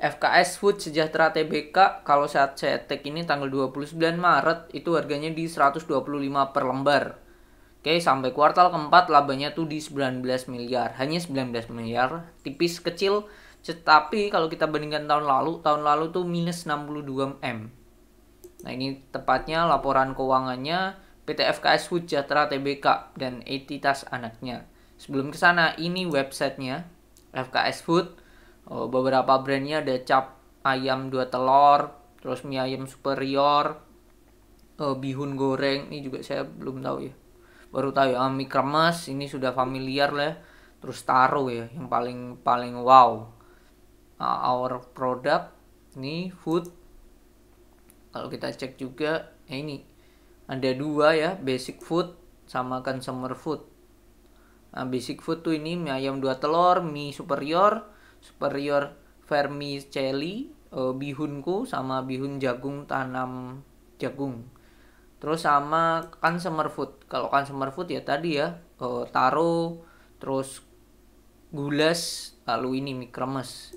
FKS Food Sejahtera Tbk kalau saat saya tag ini tanggal 29 Maret itu harganya di 125 per lembar. Oke, sampai kuartal keempat labanya tuh di 19 miliar. Hanya 19 miliar, tipis kecil. Tetapi kalau kita bandingkan tahun lalu tuh minus 62 M. Nah, ini tepatnya laporan keuangannya PT FKS Food Sejahtera Tbk dan entitas anaknya. Sebelum ke sana, ini websitenya FKS Food. Beberapa brandnya ada cap ayam 2 telur, terus mie ayam superior, bihun goreng. Ini juga saya belum tahu ya. Baru tahu ya, mie kremes ini sudah familiar lah. Terus taro ya, yang paling wow. Our product ini food. Kalau kita cek juga, ini ada dua ya, basic food sama consumer food. Nah, basic food tuh ini mie ayam 2 telur, mie superior vermicelli, bihunku sama bihun jagung tanam jagung. Terus sama consumer food. Kalau consumer food ya tadi ya, taro, terus gulas, lalu ini mie kremes.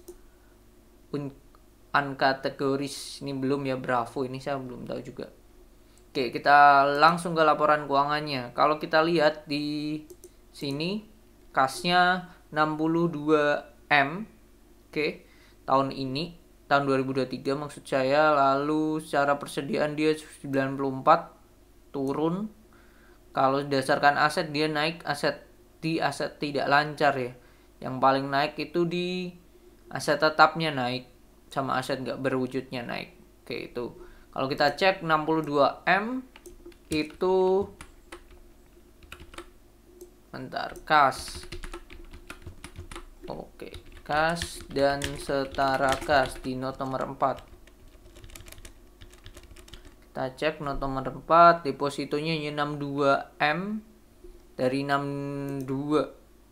Unkategoris ini belum ya, Bravo ini saya belum tahu juga. Oke, kita langsung ke laporan keuangannya. Kalau kita lihat di sini kasnya 62 M. Oke, tahun ini tahun 2023 maksud saya. Lalu secara persediaan dia 94, turun. Kalau berdasarkan aset dia naik, aset tidak lancar ya. Yang paling naik itu di aset tetapnya naik, sama aset nggak berwujudnya naik. Oke, itu kalau kita cek 62 M itu bentar, kas. Oke, kas dan setara kas di not nomor 4. Kita cek not nomor 4, depositonya 62 M dari 62.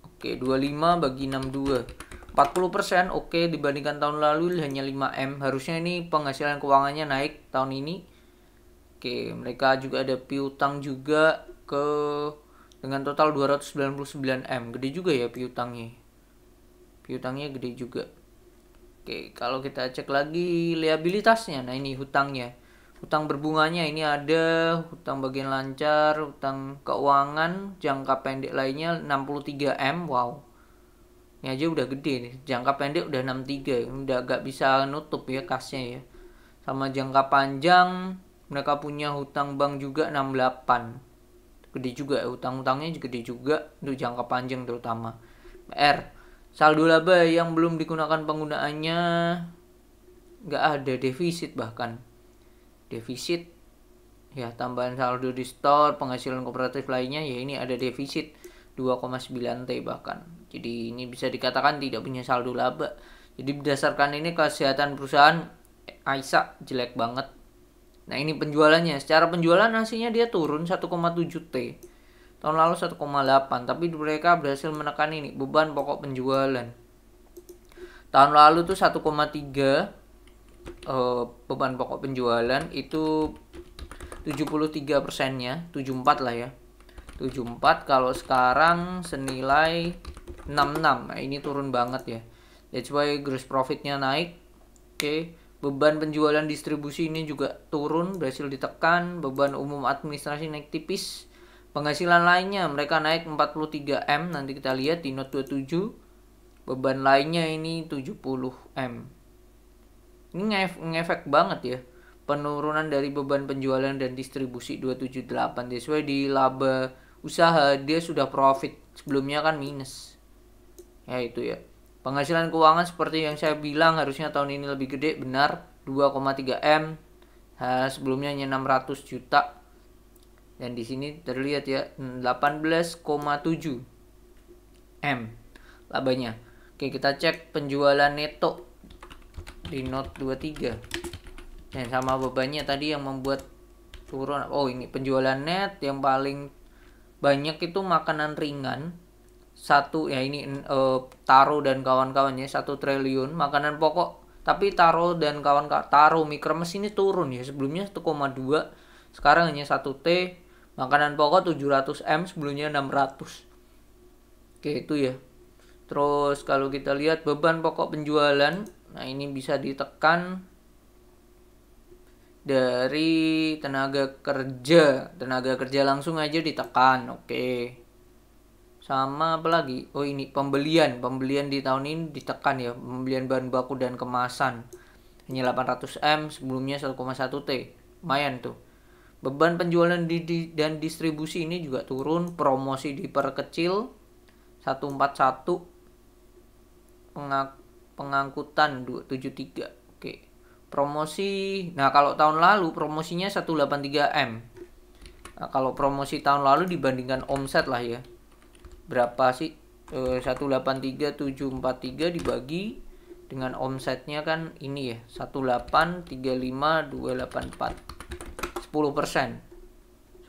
Oke, 25 bagi 62. 40%, oke, dibandingkan tahun lalu hanya 5 M. Harusnya ini penghasilan keuangannya naik tahun ini. Oke, mereka juga ada piutang juga dengan total 299 M. Gede juga ya piutangnya. Piutangnya gede juga. Oke, kalau kita cek lagi liabilitasnya, nah ini hutangnya. Hutang berbunganya ini ada hutang bagian lancar, hutang keuangan, jangka pendek lainnya 63 M. Wow. Ini aja udah gede nih. Jangka pendek udah 63. Udah gak bisa nutup ya kasnya ya. Sama jangka panjang mereka punya hutang bank juga 68. Gede juga ya, hutang-hutangnya gede juga untuk jangka panjang terutama. PR, saldo laba yang belum digunakan penggunaannya gak ada, defisit bahkan. Defisit ya, tambahan saldo di store, penghasilan kooperatif lainnya ya, ini ada defisit 2,9 T bahkan. Jadi ini bisa dikatakan tidak punya saldo laba. Jadi berdasarkan ini kesehatan perusahaan Aisyah jelek banget. Nah, ini penjualannya. Secara penjualan hasilnya dia turun 1,7 T. Tahun lalu 1,8, tapi mereka berhasil menekan ini beban pokok penjualan. Tahun lalu tuh 1,3 beban pokok penjualan itu 73%-nya, 74 lah ya. 74, kalau sekarang senilai 66. Nah, ini turun banget ya. That's why gross profit-nya naik. Oke, beban penjualan distribusi ini juga turun, berhasil ditekan. Beban umum administrasi naik tipis. Penghasilan lainnya mereka naik 43 M, nanti kita lihat di note 27. Beban lainnya ini 70 M. Ini ngefek banget ya. Penurunan dari beban penjualan dan distribusi 278. Sesuai di laba usaha dia sudah profit, sebelumnya kan minus. Ya itu ya. Penghasilan keuangan seperti yang saya bilang harusnya tahun ini lebih gede, benar, 2,3 M. Sebelumnya hanya 600 juta. Dan di sini terlihat ya 18,7 M labanya. Oke, kita cek penjualan neto di note 23. Dan sama bebannya tadi yang membuat turun. Oh, ini penjualan net yang paling banyak itu makanan ringan. Satu ya, ini taro dan kawan-kawannya 1 triliun. Makanan pokok, tapi taro dan kawan-kawan, taro mie kremes ini turun ya. Sebelumnya 1,2, sekarang hanya 1 T. Makanan pokok 700 M, sebelumnya 600. Oke, itu ya. Terus kalau kita lihat beban pokok penjualan Nah, ini bisa ditekan dari tenaga kerja langsung aja ditekan. Oke. Sama apa lagi? Oh, ini pembelian di tahun ini ditekan ya, pembelian bahan baku dan kemasan hanya 800M, sebelumnya 1,1 T. Lumayan tuh. Beban penjualan dan distribusi ini juga turun, promosi diperkecil 141, pengangkutan 273. Oke. Promosi, nah kalau tahun lalu promosinya 183M. Nah, kalau promosi tahun lalu dibandingkan omset lah ya. Berapa sih? 183.743 dibagi dengan omsetnya kan ini ya, 1835284. 10%.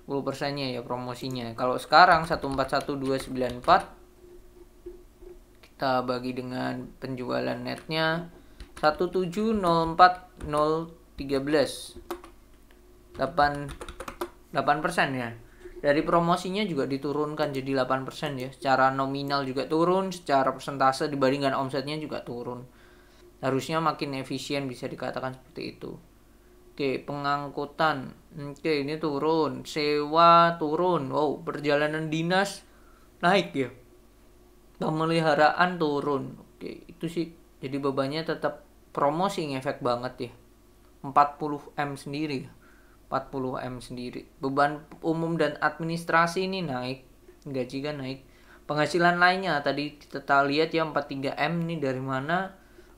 10%-nya ya promosinya. Kalau sekarang 141.294 kita bagi dengan penjualan netnya 1704013. 8% ya. Dari promosinya juga diturunkan jadi 8% ya. Secara nominal juga turun, secara persentase dibandingkan omsetnya juga turun. Harusnya makin efisien, bisa dikatakan seperti itu. Oke, pengangkutan. Oke, ini turun. Sewa turun. Wow, perjalanan dinas naik ya. Pemeliharaan turun. Oke, itu sih. Jadi bebannya tetap promosi ngefek banget ya. 40M sendiri. 40M sendiri. Beban umum dan administrasi ini naik. Gaji kan naik. Penghasilan lainnya tadi kita lihat ya 43M ini dari mana?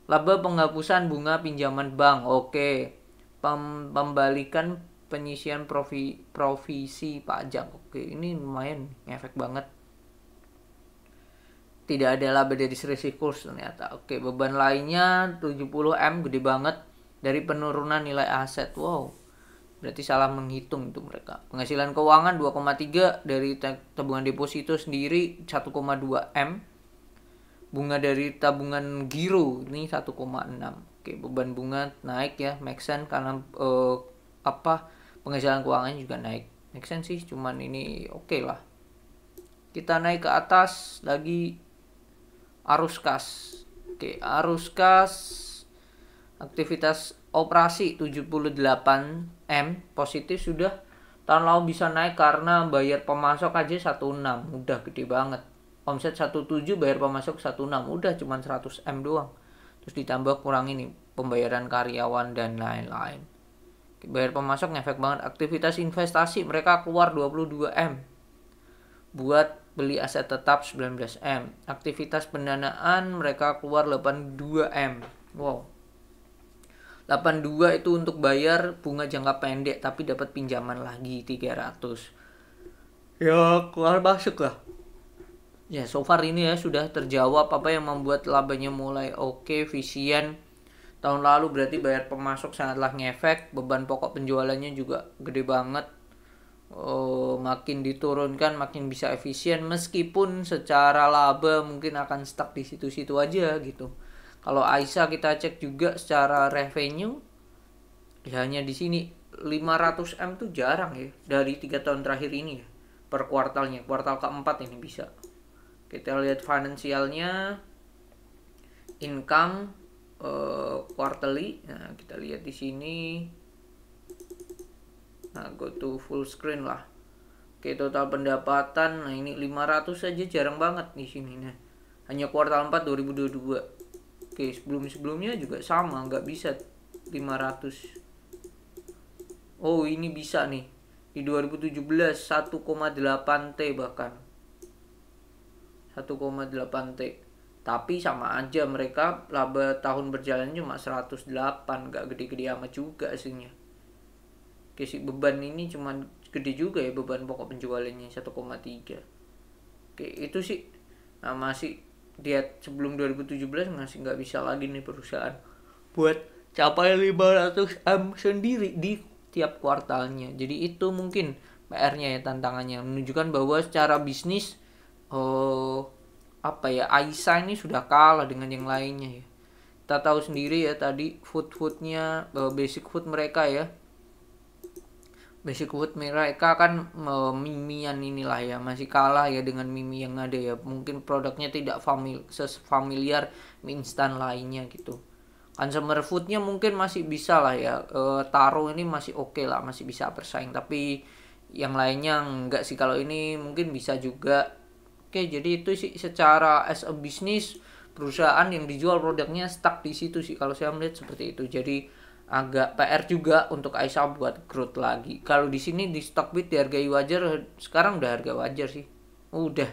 Laba penghapusan bunga pinjaman bank. Oke. Pembalikan penyisian provisi pajak. Oke, ini lumayan ngefek banget. Tidak ada laba dari selisih kurs ternyata. Oke, beban lainnya 70M, gede banget, dari penurunan nilai aset. Wow. Berarti salah menghitung itu mereka. Penghasilan keuangan 2,3 dari tabungan deposito sendiri 1,2M. Bunga dari tabungan giro ini 1,6. Oke, beban bunga naik ya, make sense karena penghasilan keuangannya juga naik. Make sense sih, cuman ini oke lah. Kita naik ke atas lagi, arus kas. Oke, arus kas aktivitas operasi 78M positif sudah. Tahun lalu bisa naik karena bayar pemasok aja 16, udah gede banget. Omset 17, bayar pemasok 16, udah cuman 100M doang. Terus ditambah kurang ini pembayaran karyawan dan lain-lain. Bayar pemasok ngefek banget. Aktivitas investasi mereka keluar 22M buat beli aset tetap 19M. Aktivitas pendanaan mereka keluar 82M. Wow. 82 itu untuk bayar bunga jangka pendek tapi dapat pinjaman lagi 300. Ya, keluar masuk lah. Ya, so far ini ya sudah terjawab apa yang membuat labanya mulai oke, efisien. Tahun lalu berarti bayar pemasok sangatlah ngefek, beban pokok penjualannya juga gede banget. Makin diturunkan makin bisa efisien, meskipun secara laba mungkin akan stuck di situ-situ aja gitu. Kalau Aisyah kita cek juga secara revenue ya hanya di sini 500M tuh jarang ya dari 3 tahun terakhir ini ya, per kuartalnya. Kuartal keempat ini bisa. Kita lihat finansialnya, income quarterly. Nah, kita lihat di sini. Nah, go to full screen lah. Oke, total pendapatan. Nah, ini 500 saja jarang banget di sini. Nah, hanya kuartal 4 2022. Oke, sebelum-sebelumnya juga sama, nggak bisa 500. Oh, ini bisa nih. Di 2017 1,8T bahkan. 1,8T. Tapi sama aja, mereka laba tahun berjalan cuma 108, nggak gede-gede amat juga aslinya. Oke, si beban ini cuma gede juga ya, beban pokok penjualannya 1,3. Oke, itu sih. Nah, masih lihat sebelum 2017 masih nggak bisa lagi nih perusahaan buat capai 500M sendiri di tiap kuartalnya. Jadi itu mungkin PR-nya ya, tantangannya, menunjukkan bahwa secara bisnis Aisyah ini sudah kalah dengan yang lainnya ya. Kita tahu sendiri ya tadi foodnya, basic food mereka ya. Basic food mereka kan mimian inilah ya, masih kalah ya dengan mimi yang ada ya. Mungkin produknya tidak familiar mie instan lainnya gitu. Consumer foodnya mungkin masih bisa lah ya, Taro ini masih oke lah, masih bisa bersaing, tapi yang lainnya enggak sih. Kalau ini mungkin bisa juga. Oke, jadi itu sih secara as a business, perusahaan yang dijual produknya stuck di situ sih kalau saya melihat seperti itu. Jadi agak PR juga untuk Aisyah buat growth lagi. Kalau di sini di Stockbit dihargai wajar, sekarang udah harga wajar sih. Udah.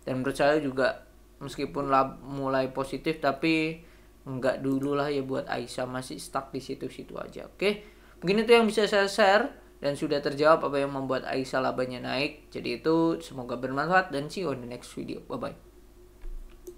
Dan menurut saya juga meskipun mulai positif, tapi enggak dulu lah ya buat Aisyah, masih stuck di situ-situ aja. Oke. Mungkin itu yang bisa saya share dan sudah terjawab apa yang membuat Aisyah labanya naik. Jadi itu semoga bermanfaat dan see you on the next video. Bye bye.